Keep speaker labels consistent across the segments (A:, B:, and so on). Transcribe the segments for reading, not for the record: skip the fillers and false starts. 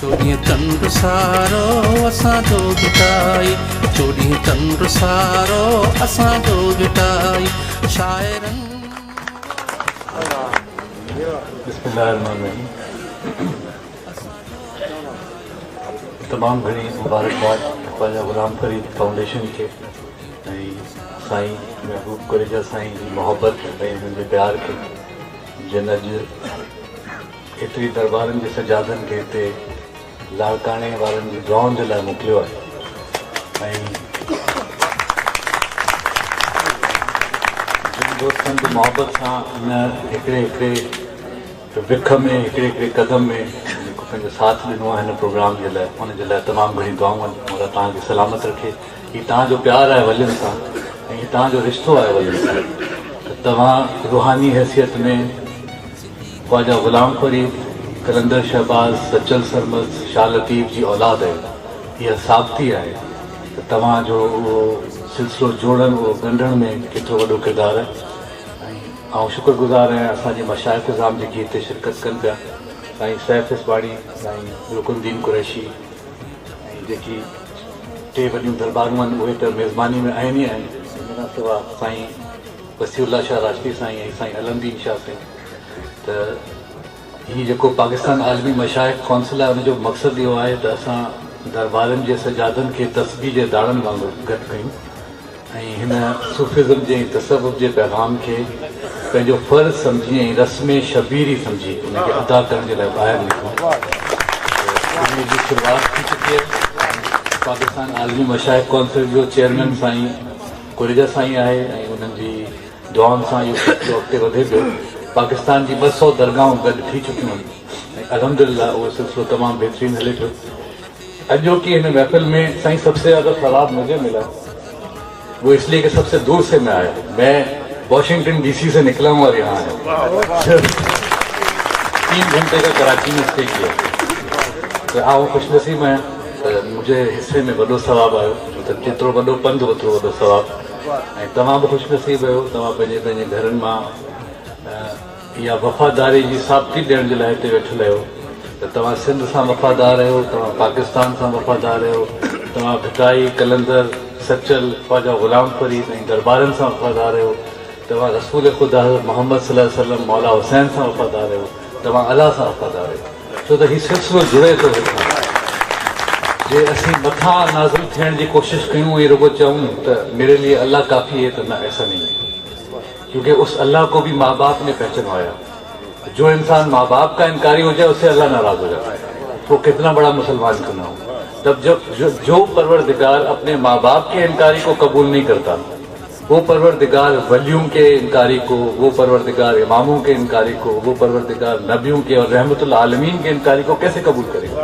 A: चोॾींहं चंड सारो असांजो गिटाई, चोॾींहं चंड सारो असांजो गिटाई शाइरनि।
B: बिस्मिल्लाहिर्रहमानिर्रहीम। तमाम घणी मुबारकबाद ख्वाजा गुलाम फरीद फाउंडेशन के साईं महबूब कुरेजा साईं जी मोहब्बत ऐं हुनजे प्यार खे जिन अॼु एतिरी दरबारनि जे सजादनि खे हिते लाड़काणे वारनि जी दुआउनि जे लाइ मोकिलियो आहे। ऐं जिन दोस्तनि जी मोहब्बत सां हिन हिकिड़े विख में हिकिड़े कदम में जेको पंहिंजो साथ ॾिनो आहे हिन प्रोग्राम जे लाइ, उनजे लाइ तमामु घणी दुआऊं आहिनि। मौला तव्हांखे सलामत रखे। हीउ तव्हांजो प्यारु आहे वलियुनि सां ऐं हीउ तव्हांजो रिश्तो आहे वलियुनि सां। त तव्हां रूहानी हैसियत में ख्वाजा गुलाम फरीद, कलंदर शहबाज, सचल सरमद, शाह लतीफ़ जी औलाद आहे। इहा साबिती आहे त तव्हांजो उहो सिलसिलो जोड़ण, उहो ॻंढण में केतिरो वॾो किरदारु आहे। ऐं शुक्रगुज़ार आहियां असांजे मशाइख़ निज़ाम जेकी हिते शिरकत कनि पिया, साईं सैफ़ इस्बाड़ी, साईं रुकुनुद्दीन कुरैशी, ऐं जेकी टे वॾियूं दरबारूं आहिनि उहे त मेज़बानी में आहिनि ई आहिनि। हिन खां सवाइ साईं वसीउल्लाह शाह राजवी साईं ऐं साईं अलमदीन शाह साईं। त हीउ जेको पाकिस्तान आलमी मशाइख़ कौंसिल आहे उनजो मक़सदु इहो आहे त असां दरबारनि जे सजादनि खे तस्बीह जे दाड़नि वांगुरु गॾु कयूं ऐं हिन सूफ़िज़म जे तसव्वुफ़ जे पैगाम खे पंहिंजो फ़र्ज़ सम्झी ऐं रस्म शबीरी सम्झी उनखे अदा करण जे लाइ ॿाहिरि निकिरूं। उन जी शुरूआति थी चुकी आहे। पाकिस्तान आलमी मशाइख़ कौंसिल जो चेयरमैन साईं कुरेजा साईं आहे ऐं उन्हनि जी दुआउनि सां इहो सिलसिलो अॻिते वधे पियो। पाकिस्तान जी 200 दरगाहूं गॾु थी चुकियूं आहिनि ऐं अल्हम्दुलिल्लाह उहो सिलसिलो तमामु बहितरीनु हले पियो। अॼु की हिन महफ़िल में साईं सबसे ज़्यादा सवाब मुझे मिला वो इसलिए कि सबसे दूर से मैं आया। मैं वॉशिंगटन डीसी से निकला हूँ और यहाँ आया। 3 घंटे का कराची में स्टे किया। तो आओ खुशनसीब है, मुझे हिस्से में वॾो सवाब आयो। त जेतिरो वॾो पंधु ओतिरो वॾो सवाब। ऐं तव्हां बि ख़ुशनसीब आहियो। तव्हां पंहिंजे घरनि मां इहा वफ़ादारी जी साबिती ॾियण जे लाइ हिते वेठल आहियो। त तव्हां सिंध सां वफ़ादार आहियो, तव्हां पाकिस्तान सां वफ़ादार आहियो, तव्हां भिटाई, कलंदर, सचल, ख्वाजा गुलाम फरीद ऐं दरबारनि सां वफ़ादार आहियो। तव्हां रसूल ख़ुदा मोहम्मद सल्लल्लाहु अलैहि वसल्लम मौला हुसैन सां वफ़ादार आहियो। तव्हां अल्लाह सां वफ़ादार आहियो। छो त हीउ सिलसिलो जुड़े थो। जे असीं मथां नाज़िल थियण जी कोशिशि कयूं ऐं रुगो चऊं त मेरे लिए अल्लाह काफ़ी है, त न, ऐसा नहीं है। क्योंकि उस अल्लाह को भी माँ बाप ने पहचानवाया। जो इंसान माँ बाप का इनकारी हो जाए उससे अल्लाह नाराज हो जाता है, वो कितना बड़ा मुसलमान क्यों ना हो। तब जब जो परवरदिगार अपने माँ बाप के इनकारी को कबूल नहीं करता, वो परवरदिगार वलियों के इनकारी को, वो परवरदिगार इमामों के इनकारी को, वो परवरदिगार नबियों के और रहमतुल आलमीन के इनकारी को कैसे कबूल करेगा।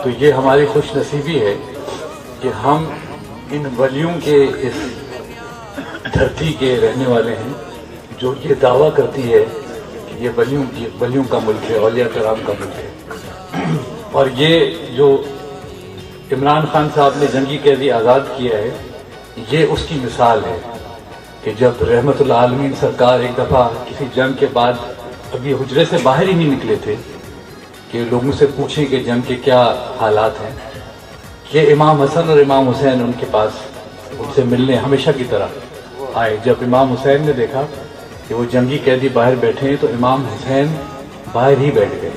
B: तो ये हमारी खुश नसीबी है कि हम इन वलियों के इस धरती के रहने वाले हैं जो ये दावा करती है कि ये वलियों का मुल्क है, औलिया कराम का मुल्क है। और ये जो इमरान खान साहब ने जंगी कैदी आज़ाद किया है, ये उसकी मिसाल है कि जब रहमतुल आलमीन सरकार एक दफ़ा किसी जंग के बाद अभी हुजरे से बाहर ही नहीं निकले थे कि लोगों से पूछें कि जंग के क्या हालात हैं, कि इमाम हसन और इमाम हुसैन उनके पास उनसे मिलने हमेशा की तरह आए। जब इमाम हुसैन ने देखा कि वो जंगी कैदी बाहर बैठे हैं तो इमाम हुसैन बाहर ही बैठ गए।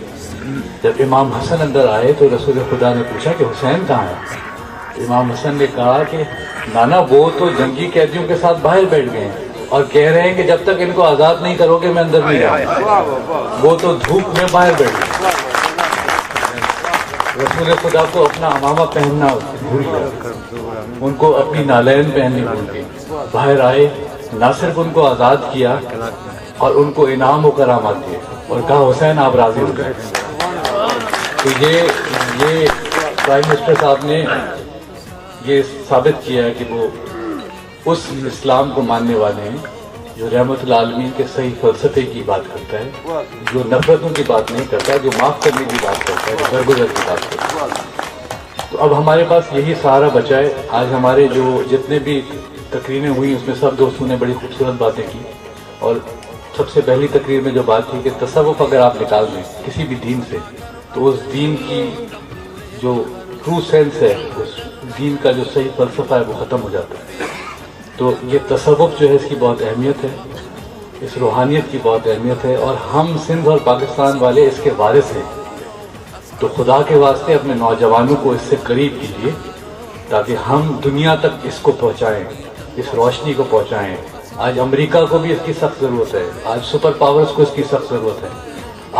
B: जब इमाम हसन अंदर आए तो रसूल खुदा ने पूछा कि हुसैन कहाँ है। इमाम हसन ने कहा कि नाना वो तो जंगी कैदियों के साथ बाहर बैठ गए हैं और कह रहे हैं कि जब तक इनको आज़ाद नहीं करोगे मैं अंदर नहीं आऊँगा। वो तो धूप में बाहर बैठ गए। रसूल खुदा को अपना अमामा पहनना भूल गया, उनको अपनी नालैन पहननी भूल गई। बाहर आए, ना सिर्फ उनको आज़ाद किया और उनको इनाम व करामात दिए और कहा हुसैन आप राज़ी हो गए। तो ये प्राइम मिनिस्टर साहब ने ये साबित किया है कि वो उस इस्लाम को मानने वाले हैं जो रहमतुल आलमीन के सही फ़लसफ़े की बात करता है, जो नफ़रतों की बात नहीं करता, जो माफ़ करने की बात करता है, जो दरगुजर की बात करता है। तो अब हमारे पास यही सहारा बचा है। आज हमारे जो जितने भी तकरीरें हुई उसमें सब दोस्तों ने बड़ी खूबसूरत बातें की और सबसे पहली तकरीर में जो बात थी कि तसव्वुफ़ अगर आप निकाल दें किसी भी दीन से تو اس دین کی جو ٹرو سینس ہے، اس دین کا جو صحیح فلسفہ ہے وہ ختم ہو جاتا ہے. تو یہ تصوف جو ہے اس کی بہت اہمیت ہے، اس روحانیت کی بہت اہمیت ہے، اور ہم سندھ اور پاکستان والے اس کے وارث ہیں. تو خدا کے واسطے اپنے نوجوانوں کو اس سے قریب کیجیے تاکہ ہم دنیا تک اس کو پہنچائیں، اس روشنی کو پہنچائیں. آج امریکہ کو بھی اس کی سخت ضرورت ہے، آج سپر پاورز کو اس کی سخت ضرورت ہے.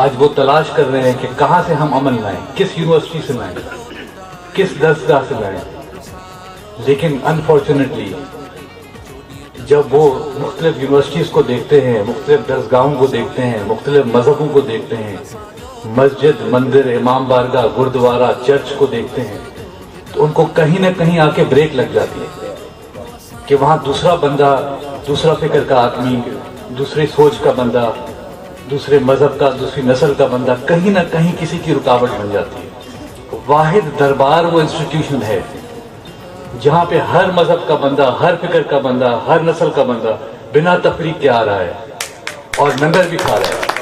B: آج وہ تلاش کر رہے ہیں کہ کہاں سے ہم امن لائیں، کس یونیورسٹی سے لائیں، کس درسگاہ سے لائیں. لیکن انفارچونیٹلی جب وہ مختلف یونیورسٹیز کو دیکھتے ہیں، مختلف درسگاہوں کو دیکھتے ہیں، مختلف مذہبوں کو دیکھتے ہیں، مسجد، مندر، امام بارگاہ، گردوارہ، چرچ کو دیکھتے ہیں، تو ان کو کہیں نہ کہیں آ کے بریک لگ جاتی ہے کہ وہاں دوسرا بندہ، دوسرا فکر کا آدمی، دوسری سوچ کا بندہ، دوسرے مذہب کا، دوسری نسل کا بندہ کہیں نہ کہیں کسی کی رکاوٹ بن جاتی ہے. واحد دربار وہ انسٹیٹیوشن ہے جہاں پہ ہر مذہب کا بندہ، ہر فکر کا بندہ، ہر نسل کا بندہ بنا تفریق کے آ رہا ہے اور لنگر بھی کھا رہا ہے.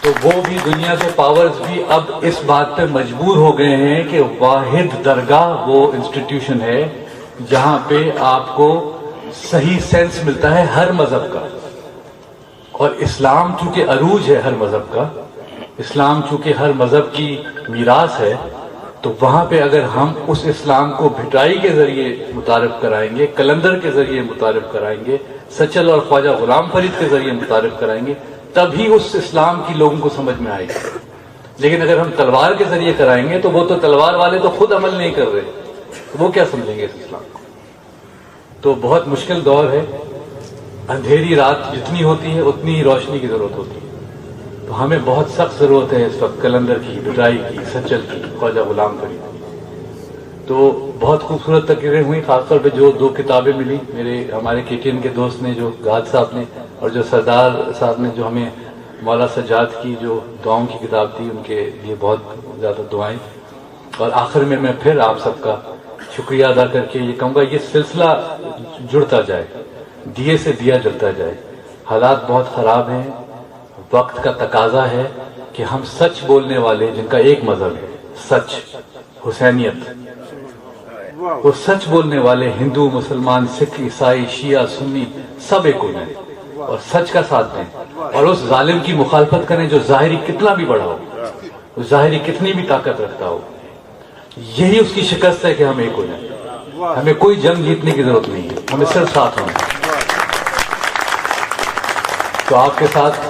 B: تو وہ بھی دنیا کے پاورز بھی اب اس بات پہ مجبور ہو گئے ہیں کہ واحد درگاہ وہ انسٹیٹیوشن ہے جہاں پہ آپ کو صحیح سینس ملتا ہے ہر مذہب کا. اور اسلام چونکہ عروج ہے ہر مذہب کا، اسلام چونکہ ہر مذہب کی میراث ہے، تو وہاں پہ اگر ہم اس اسلام کو بھٹائی کے ذریعے متعارف کرائیں گے، کلندر کے ذریعے متعارف کرائیں گے، سچل اور خواجہ غلام فرید کے ذریعے متعارف کرائیں گے، تبھی اس اسلام کی لوگوں کو سمجھ میں آئے گی. لیکن اگر ہم تلوار کے ذریعے کرائیں گے تو وہ تو تلوار والے تو خود عمل نہیں کر رہے، وہ کیا سمجھیں گے اس اسلام کو. تو بہت مشکل دور ہے. اندھیری رات جتنی ہوتی ہے اتنی ہی روشنی کی ضرورت ہوتی ہے. تو ہمیں بہت سخت ضرورت ہے اس وقت کلندر کی، بھٹائی کی، سچل کی، خواجہ غلام فرید کی. تو بہت خوبصورت تقریریں ہوئی، خاص طور پہ جو 2 کتابیں ملی ہمارے کے ٹی این کے دوست نے، جو گاد صاحب نے اور جو سردار صاحب نے، جو ہمیں مولا سجاد کی جو دعاؤں کی کتاب تھی، ان کے لیے بہت زیادہ دعائیں. اور آخر میں پھر آپ سب کا شکریہ ادا کر کے یہ کہوں گا، یہ سلسلہ جڑتا جائے، دیے سے دیا جلتا جائے. حالات بہت خراب ہیں، وقت کا تقاضا ہے کہ ہم سچ بولنے والے، جن کا ایک مذہب ہے سچ، حسینیت، وہ سچ بولنے والے ہندو، مسلمان، سکھ، عیسائی، شیعہ، سنی سب ایک ہو جائیں اور سچ کا ساتھ دیں اور اس ظالم کی مخالفت کریں جو ظاہری کتنا بھی بڑا ہو، وہ ظاہری کتنی بھی طاقت رکھتا ہو. یہی اس کی شکست ہے کہ ہم ایک ہو جائیں. ہمیں کوئی جنگ جیتنے کی ضرورت نہیں ہے، ہمیں صرف ساتھ ہونا ہے. تو آپ کے ساتھ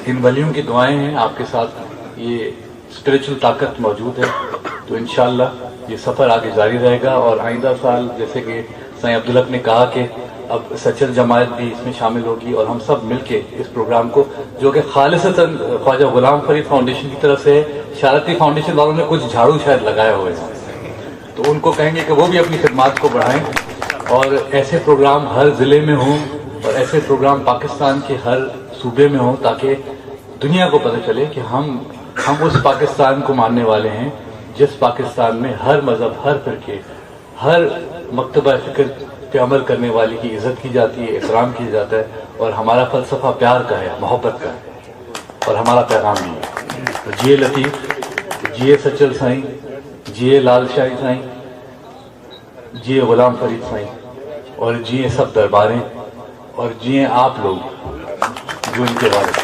B: ان ولیوں کی دعائیں ہیں، آپ کے ساتھ یہ اسپریچول طاقت موجود ہے. تو انشاءاللہ یہ سفر آگے جاری رہے گا. اور آئندہ سال جیسے کہ سائیں عبدالحق نے کہا کہ اب سچل جماعت بھی اس میں شامل ہوگی اور ہم سب مل کے اس پروگرام کو، جو کہ خالصتاً خواجہ غلام فرید فاؤنڈیشن کی طرف سے، شارتی فاؤنڈیشن والوں نے کچھ جھاڑو شاید لگائے ہوئے ہیں، تو ان کو کہیں گے کہ وہ بھی اپنی خدمات کو بڑھائیں اور ایسے پروگرام ہر ضلع میں ہوں اور ایسے پروگرام پاکستان کے ہر صوبے میں ہوں، تاکہ دنیا کو پتہ چلے کہ ہم اس پاکستان کو ماننے والے ہیں جس پاکستان میں ہر مذہب، ہر فرقے، ہر مکتبہ فکر پہ عمل کرنے والی کی عزت کی جاتی ہے، احترام کیا جاتا ہے، اور ہمارا فلسفہ پیار کا ہے، محبت کا ہے، اور ہمارا پیغام بھی ہے. تو جیے لطیف، جیے سچل سائیں، جیے لال شاہی سائیں، جیے غلام فرید سائیں، اور جیے سب درباریں، اور جیے آپ لوگ جو ان کے والد.